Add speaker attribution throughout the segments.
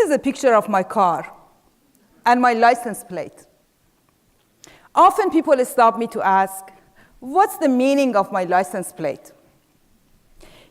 Speaker 1: is a picture of my car and my license plate. Often people stop me to ask, what's the meaning of my license plate?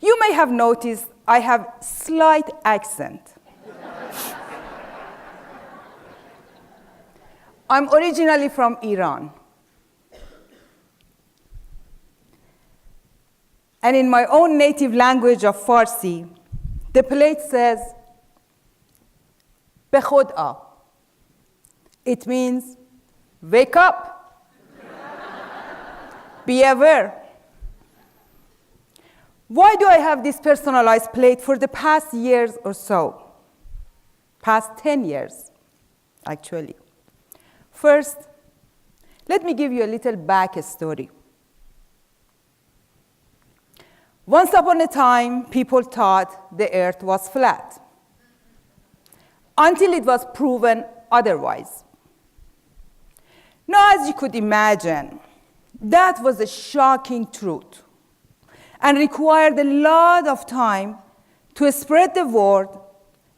Speaker 1: You may have noticed I have slight accent. I'm originally from Iran. And in my own native language of Farsi, the plate says, Be khod aa. It means, wake up. Be aware. Why do I have this personalized plate for the past years or so? Past 10 years, actually. First, let me give you a little backstory. Once upon a time, people thought the earth was flat, until it was proven otherwise. Now, as you could imagine, that was a shocking truth and required a lot of time to spread the word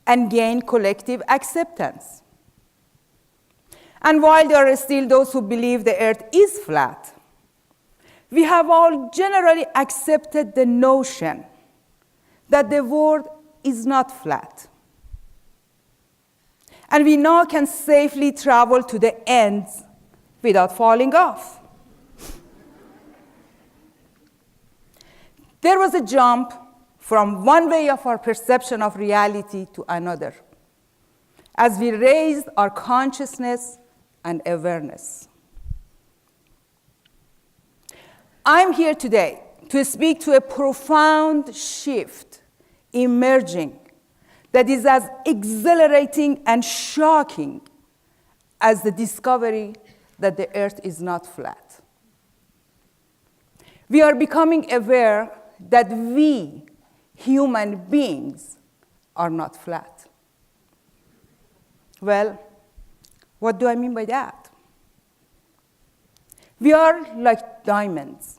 Speaker 1: and gain collective acceptance. And while there are still those who believe the earth is flat, we have all generally accepted the notion that the world is not flat. And we now can safely travel to the ends without falling off. There was a jump from one way of our perception of reality to another as we raised our consciousness and awareness. I'm here today to speak to a profound shift emerging that is as exhilarating and shocking as the discovery that the earth is not flat. We are becoming aware that we, human beings, are not flat. Well, what do I mean by that? We are like diamonds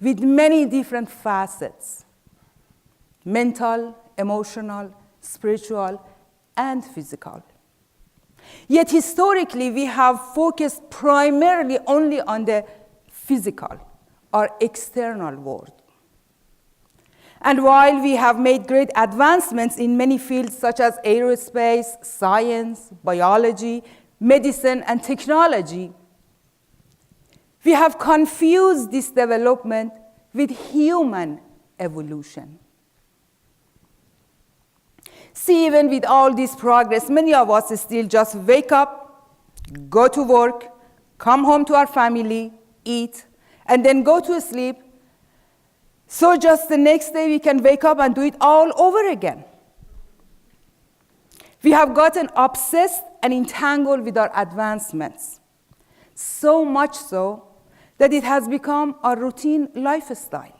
Speaker 1: with many different facets: mental, emotional, spiritual, and physical. Yet historically, we have focused primarily only on the physical, our external world. And while we have made great advancements in many fields such as aerospace, science, biology, medicine, and technology, we have confused this development with human evolution. See, even with all this progress, many of us still just wake up, go to work, come home to our family, eat, and then go to sleep. So just the next day we can wake up and do it all over again. We have gotten obsessed and entangled with our advancements, so much so that it has become our routine lifestyle.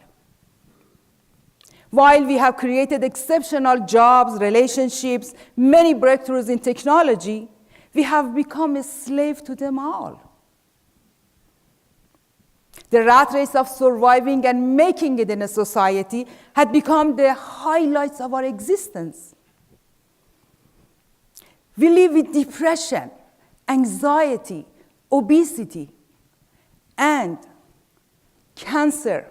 Speaker 1: While we have created exceptional jobs, relationships, many breakthroughs in technology, we have become a slave to them all. The rat race of surviving and making it in a society had become the highlights of our existence. We live with depression, anxiety, obesity, and cancer,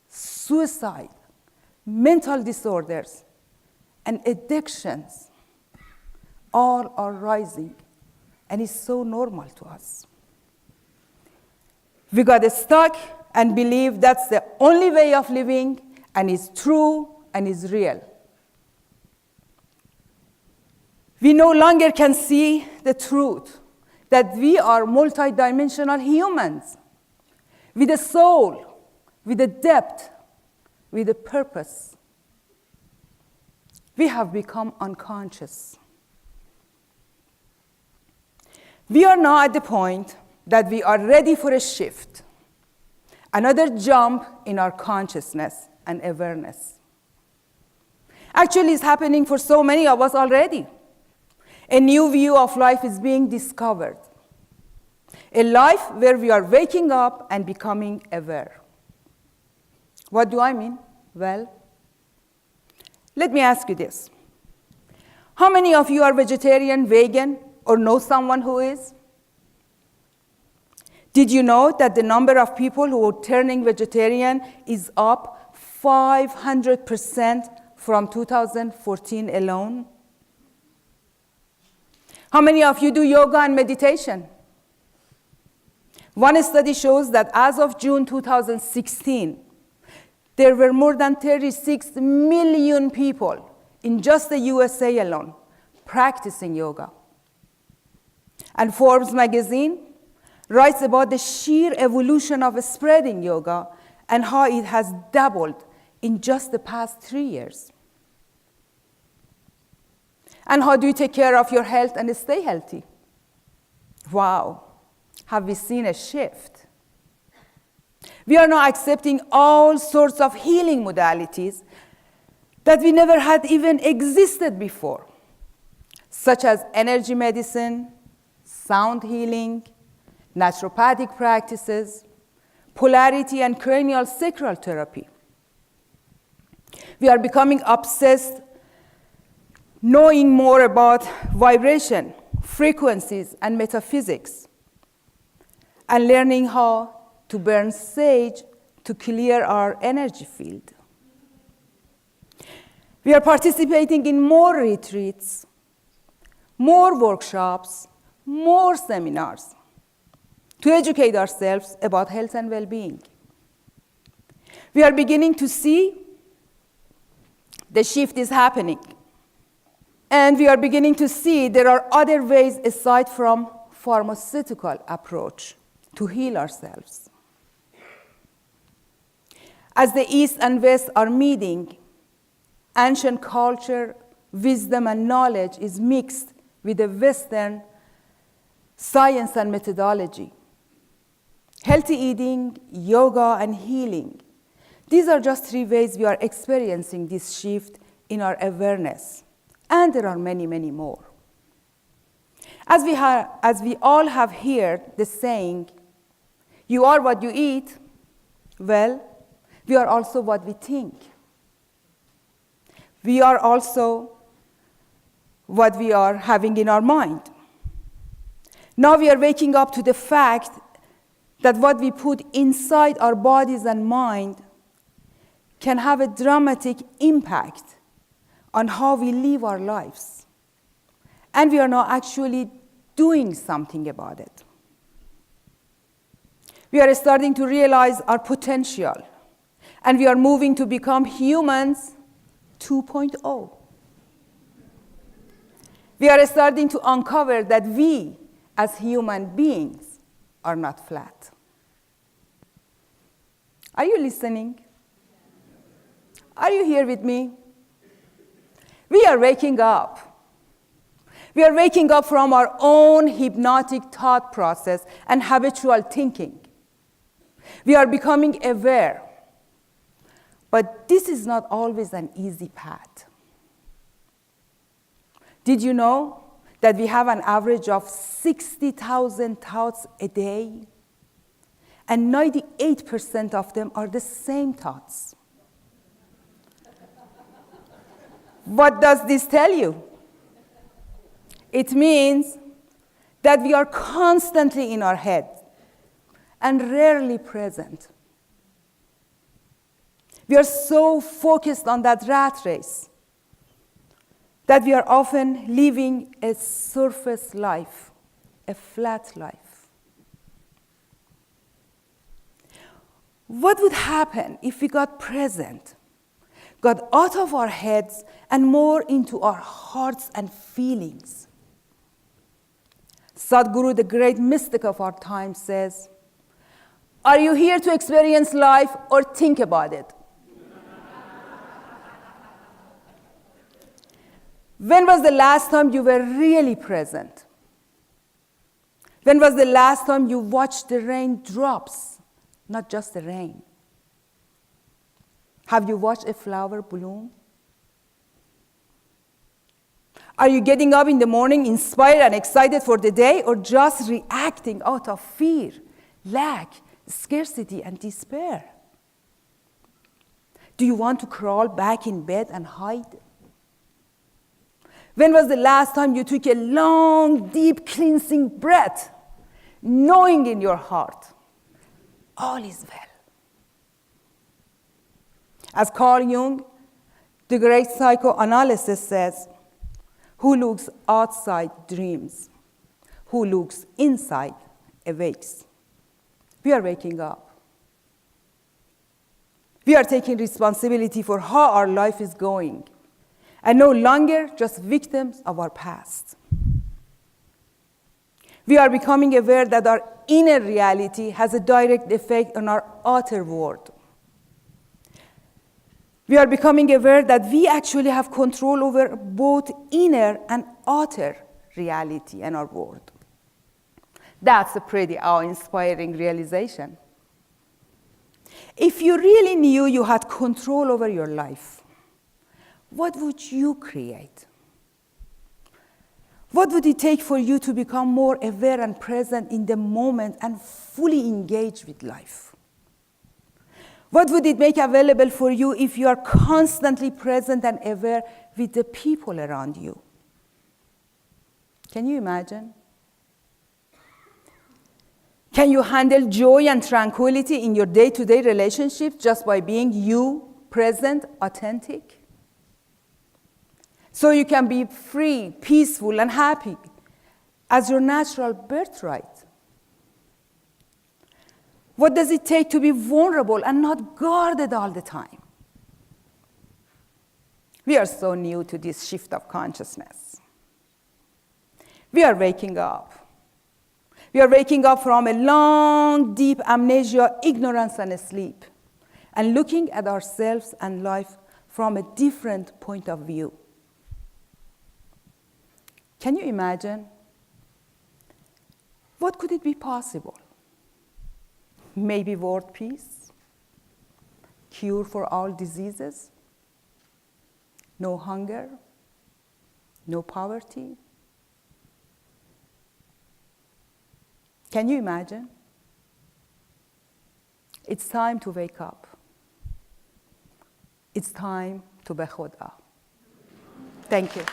Speaker 1: suicide, mental disorders, and addictions. All are rising, and it's so normal to us. We got stuck and believe that's the only way of living, and is true and is real. We no longer can see the truth that we are multidimensional humans with a soul, with a depth, with a purpose. We have become unconscious. We are now at the point that we are ready for a shift, another jump in our consciousness and awareness. Actually, it's happening for so many of us already. A new view of life is being discovered. A life where we are waking up and becoming aware. What do I mean? Well, let me ask you this. How many of you are vegetarian, vegan, or know someone who is? Did you know that the number of people who are turning vegetarian is up 500% from 2014 alone? How many of you do yoga and meditation? One study shows that as of June 2016, there were more than 36 million people in just the USA alone practicing yoga. And Forbes magazine writes about the sheer evolution of spreading yoga and how it has doubled in just the past 3 years. And how do you take care of your health and stay healthy? Wow, have we seen a shift? We are now accepting all sorts of healing modalities that we never had even existed before, such as energy medicine, sound healing, naturopathic practices, polarity and cranial sacral therapy. We are becoming obsessed knowing more about vibration, frequencies, and metaphysics, and learning how to burn sage to clear our energy field. We are participating in more retreats, more workshops, more seminars to educate ourselves about health and well-being. We are beginning to see the shift is happening. And we are beginning to see there are other ways aside from pharmaceutical approach to heal ourselves. As the East and West are meeting, ancient culture, wisdom, and knowledge is mixed with the Western science and methodology. Healthy eating, yoga, and healing. These are just 3 ways we are experiencing this shift in our awareness. And there are many, many more. As we all have heard the saying, you are what you eat, well, we are also what we think. We are also what we are having in our mind. Now we are waking up to the fact that what we put inside our bodies and mind can have a dramatic impact on how we live our lives. And we are now actually doing something about it. We are starting to realize our potential, and we are moving to become humans 2.0. We are starting to uncover that we, as human beings, are not flat. Are you listening? Are you here with me? We are waking up. We are waking up from our own hypnotic thought process and habitual thinking. We are becoming aware. But this is not always an easy path. Did you know that we have an average of 60,000 thoughts a day? And 98% of them are the same thoughts. What does this tell you? It means that we are constantly in our head and rarely present. We are so focused on that rat race that we are often living a surface life, a flat life. What would happen if we got present, got out of our heads and more into our hearts and feelings? Sadhguru, the great mystic of our time, says, "Are you here to experience life or think about it?" When was the last time you were really present? When was the last time you watched the raindrops, not just the rain? Have you watched a flower bloom? Are you getting up in the morning inspired and excited for the day, or just reacting out of fear, lack, scarcity, and despair? Do you want to crawl back in bed and hide? When was the last time you took a long, deep, cleansing breath, knowing in your heart, all is well? As Carl Jung, the great psychoanalyst, says, who looks outside dreams, who looks inside awakes. We are waking up. We are taking responsibility for how our life is going, and no longer just victims of our past. We are becoming aware that our inner reality has a direct effect on our outer world. We are becoming aware that we actually have control over both inner and outer reality and our world. That's a pretty awe-inspiring realization. If you really knew you had control over your life, what would you create? What would it take for you to become more aware and present in the moment and fully engage with life? What would it make available for you if you are constantly present and aware with the people around you? Can you imagine? Can you handle joy and tranquility in your day-to-day relationships just by being you, present, authentic? So you can be free, peaceful, and happy as your natural birthright. What does it take to be vulnerable and not guarded all the time? We are so new to this shift of consciousness. We are waking up. We are waking up from a long, deep amnesia, ignorance, and sleep, and looking at ourselves and life from a different point of view. Can you imagine? What could it be possible? Maybe world peace? Cure for all diseases? No hunger? No poverty? Can you imagine? It's time to wake up. It's time to be Khuda. Thank you.